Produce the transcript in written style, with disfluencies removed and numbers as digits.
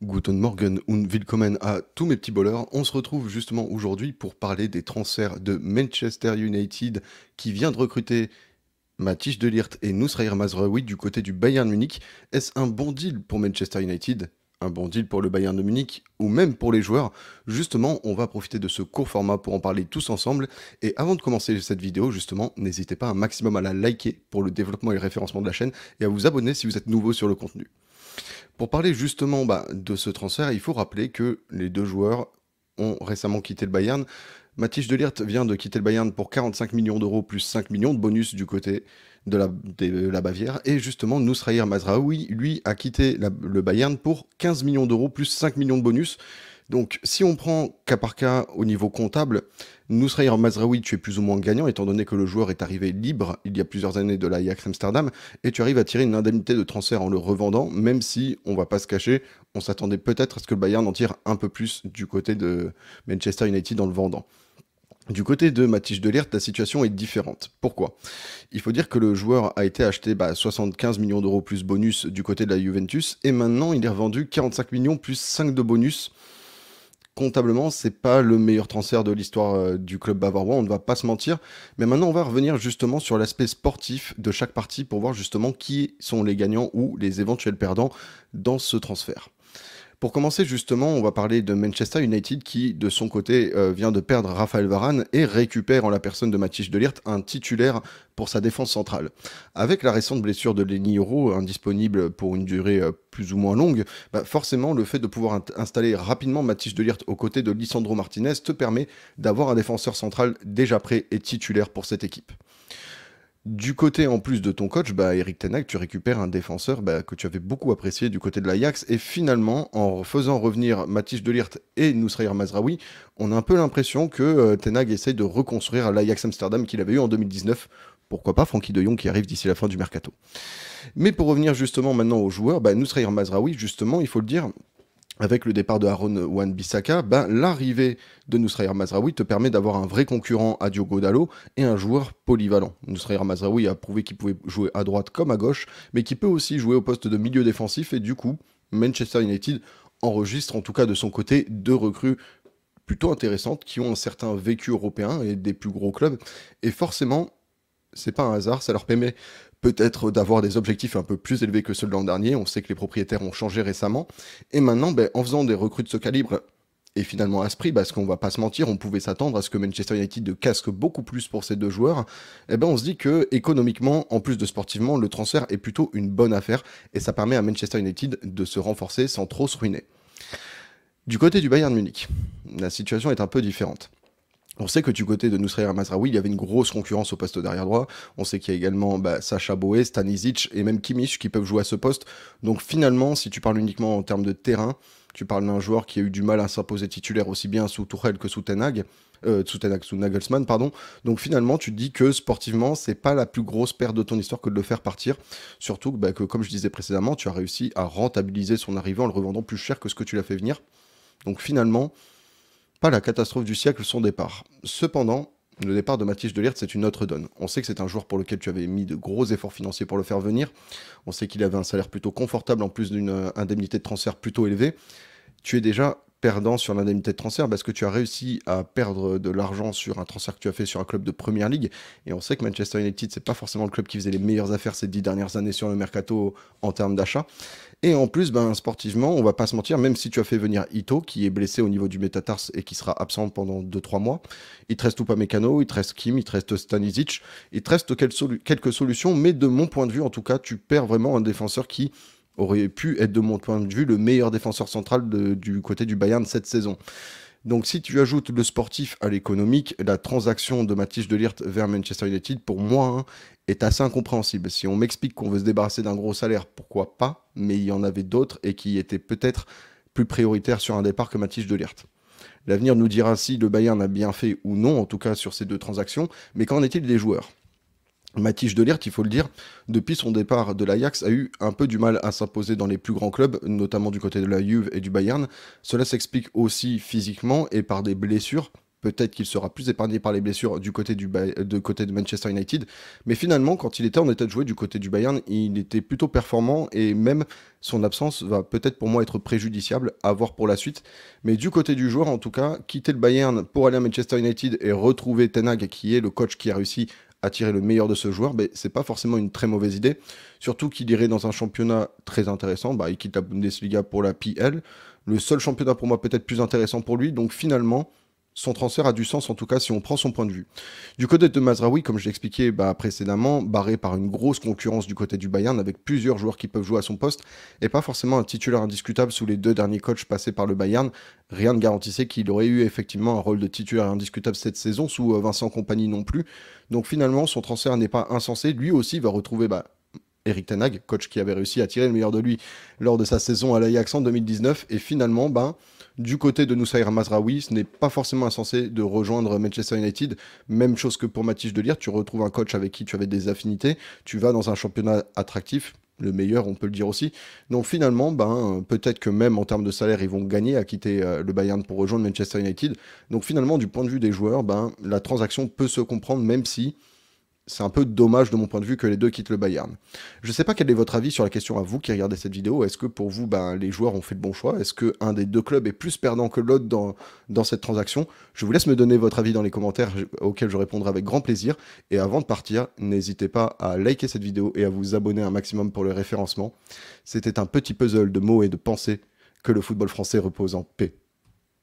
Guten Morgen und willkommen à tous mes petits bowlers. On se retrouve justement aujourd'hui pour parler des transferts de Manchester United qui vient de recruter Matthijs de Ligt et Noussair Mazraoui du côté du Bayern Munich. Est-ce un bon deal pour Manchester United? Un bon deal pour le Bayern de Munich ou même pour les joueurs? Justement, on va profiter de ce court format pour en parler tous ensemble. Et avant de commencer cette vidéo, justement, n'hésitez pas un maximum à la liker pour le développement et le référencement de la chaîne et à vous abonner si vous êtes nouveau sur le contenu. Pour parler justement de ce transfert, il faut rappeler que les deux joueurs ont récemment quitté le Bayern. Matthijs de Ligt vient de quitter le Bayern pour 45 millions d'euros plus 5 millions de bonus du côté de la Bavière. Et justement, Noussair Mazraoui, lui, a quitté le Bayern pour 15 millions d'euros plus 5 millions de bonus. Donc, si on prend cas par cas au niveau comptable, Noussair Mazraoui, tu es plus ou moins gagnant, étant donné que le joueur est arrivé libre il y a plusieurs années de l'Ajax Amsterdam, et tu arrives à tirer une indemnité de transfert en le revendant, même si, on va pas se cacher, on s'attendait peut-être à ce que le Bayern en tire un peu plus du côté de Manchester United en le vendant. Du côté de Matthijs de Ligt, la situation est différente. Pourquoi? Il faut dire que le joueur a été acheté 75 millions d'euros plus bonus du côté de la Juventus, et maintenant il est revendu 45 millions plus 5 de bonus. Comptablement, c'est pas le meilleur transfert de l'histoire du club bavarois, on ne va pas se mentir. Mais maintenant, on va revenir justement sur l'aspect sportif de chaque partie pour voir justement qui sont les gagnants ou les éventuels perdants dans ce transfert. Pour commencer, justement, on va parler de Manchester United qui, de son côté, vient de perdre Raphaël Varane et récupère en la personne de Matthijs de Ligt un titulaire pour sa défense centrale. Avec la récente blessure de Lenny Yoro, indisponible pour une durée plus ou moins longue, forcément, le fait de pouvoir installer rapidement Matthijs de Ligt aux côtés de Lisandro Martinez te permet d'avoir un défenseur central déjà prêt et titulaire pour cette équipe. Du côté, en plus de ton coach, Erik ten Hag, tu récupères un défenseur que tu avais beaucoup apprécié du côté de l'Ajax. Et finalement, en faisant revenir Matthijs de Ligt et Noussair Mazraoui, on a un peu l'impression que ten Hag essaye de reconstruire l'Ajax Amsterdam qu'il avait eu en 2019. Pourquoi pas Frenkie de Jong qui arrive d'ici la fin du mercato. Mais pour revenir justement maintenant aux joueurs, Noussair Mazraoui, justement, il faut le dire, avec le départ de Aaron Wan-Bissaka, l'arrivée de Noussair Mazraoui te permet d'avoir un vrai concurrent à Diogo Dalot et un joueur polyvalent. Noussair Mazraoui a prouvé qu'il pouvait jouer à droite comme à gauche, mais qu'il peut aussi jouer au poste de milieu défensif, et du coup, Manchester United enregistre en tout cas de son côté deux recrues plutôt intéressantes qui ont un certain vécu européen et des plus gros clubs, et forcément, c'est pas un hasard, ça leur permet peut-être d'avoir des objectifs un peu plus élevés que ceux de l'an dernier. On sait que les propriétaires ont changé récemment. Et maintenant, en faisant des recrues de ce calibre, et finalement à ce prix, parce qu'on va pas se mentir, on pouvait s'attendre à ce que Manchester United casque beaucoup plus pour ces deux joueurs, on se dit que économiquement, en plus de sportivement, le transfert est plutôt une bonne affaire, et ça permet à Manchester United de se renforcer sans trop se ruiner. Du côté du Bayern Munich, la situation est un peu différente. On sait que du côté de Noussair Mazraoui, il y avait une grosse concurrence au poste d'arrière droit. On sait qu'il y a également Sacha Boey, Stanisic et même Kimmich qui peuvent jouer à ce poste. Donc finalement, si tu parles uniquement en termes de terrain, tu parles d'un joueur qui a eu du mal à s'imposer titulaire aussi bien sous Tuchel que sous sous Nagelsmann, pardon. Donc finalement, tu te dis que sportivement, c'est pas la plus grosse perte de ton histoire que de le faire partir. Surtout que, comme je disais précédemment, tu as réussi à rentabiliser son arrivée en le revendant plus cher que ce que tu l'as fait venir. Donc finalement, pas la catastrophe du siècle son départ. Cependant, le départ de Matthijs de Ligt, c'est une autre donne. On sait que c'est un joueur pour lequel tu avais mis de gros efforts financiers pour le faire venir. On sait qu'il avait un salaire plutôt confortable en plus d'une indemnité de transfert plutôt élevée. Tu es déjà perdant sur l'indemnité de transfert parce que tu as réussi à perdre de l'argent sur un transfert que tu as fait sur un club de Première Ligue. Et on sait que Manchester United, c'est pas forcément le club qui faisait les meilleures affaires ces 10 dernières années sur le mercato en termes d'achat. Et en plus, sportivement, on va pas se mentir, même si tu as fait venir Ito, qui est blessé au niveau du métatarse et qui sera absent pendant 2-3 mois, il te reste Upamecano, il te reste Kim, il te reste Stanisic, il te reste quelques solutions, mais de mon point de vue, en tout cas, tu perds vraiment un défenseur qui aurait pu être, de mon point de vue, le meilleur défenseur central du côté du Bayern cette saison. Donc si tu ajoutes le sportif à l'économique, la transaction de Matthijs de Ligt vers Manchester United, pour moi, est assez incompréhensible. Si on m'explique qu'on veut se débarrasser d'un gros salaire, pourquoi pas, mais il y en avait d'autres et qui étaient peut-être plus prioritaires sur un départ que Matthijs de Ligt. L'avenir nous dira si le Bayern a bien fait ou non, en tout cas sur ces deux transactions, mais qu'en est-il des joueurs ? Matthijs de Ligt, il faut le dire, depuis son départ de l'Ajax, a eu un peu du mal à s'imposer dans les plus grands clubs, notamment du côté de la Juve et du Bayern. Cela s'explique aussi physiquement et par des blessures. peut-être qu'il sera plus épargné par les blessures du côté, côté de Manchester United. Mais finalement, quand il était en état de jouer du côté du Bayern, il était plutôt performant et même son absence va peut-être pour moi être préjudiciable à voir pour la suite. Mais du côté du joueur, en tout cas, quitter le Bayern pour aller à Manchester United et retrouver Ten Hag, qui est le coach qui a réussi à tirer le meilleur de ce joueur, ben, c'est pas forcément une très mauvaise idée. Surtout qu'il irait dans un championnat très intéressant. Bah, il quitte la Bundesliga pour la PL. Le seul championnat pour moi peut-être plus intéressant pour lui. Donc finalement, son transfert a du sens, en tout cas si on prend son point de vue. Du côté de Mazraoui, comme je l'expliquais précédemment, barré par une grosse concurrence du côté du Bayern, avec plusieurs joueurs qui peuvent jouer à son poste, et pas forcément un titulaire indiscutable sous les 2 derniers coachs passés par le Bayern. Rien ne garantissait qu'il aurait eu effectivement un rôle de titulaire indiscutable cette saison, sous Vincent Kompany non plus. Donc finalement, son transfert n'est pas insensé. Lui aussi va retrouver Erik Ten Hag, coach qui avait réussi à tirer le meilleur de lui lors de sa saison à l'Ajax en 2019. Et finalement, du côté de Noussair Mazraoui, ce n'est pas forcément insensé de rejoindre Manchester United. Même chose que pour Matthijs de Ligt, tu retrouves un coach avec qui tu avais des affinités, tu vas dans un championnat attractif, le meilleur, on peut le dire aussi. Donc finalement, peut-être que même en termes de salaire, ils vont gagner à quitter le Bayern pour rejoindre Manchester United. Donc finalement, du point de vue des joueurs, la transaction peut se comprendre, même si c'est un peu dommage de mon point de vue que les deux quittent le Bayern. Je ne sais pas quel est votre avis sur la question à vous qui regardez cette vidéo. Est-ce que pour vous, les joueurs ont fait le bon choix? Est-ce qu'un des deux clubs est plus perdant que l'autre dans cette transaction? Je vous laisse me donner votre avis dans les commentaires auxquels je répondrai avec grand plaisir. Et avant de partir, n'hésitez pas à liker cette vidéo et à vous abonner un maximum pour le référencement. C'était un petit puzzle de mots et de pensées. Que le football français repose en paix.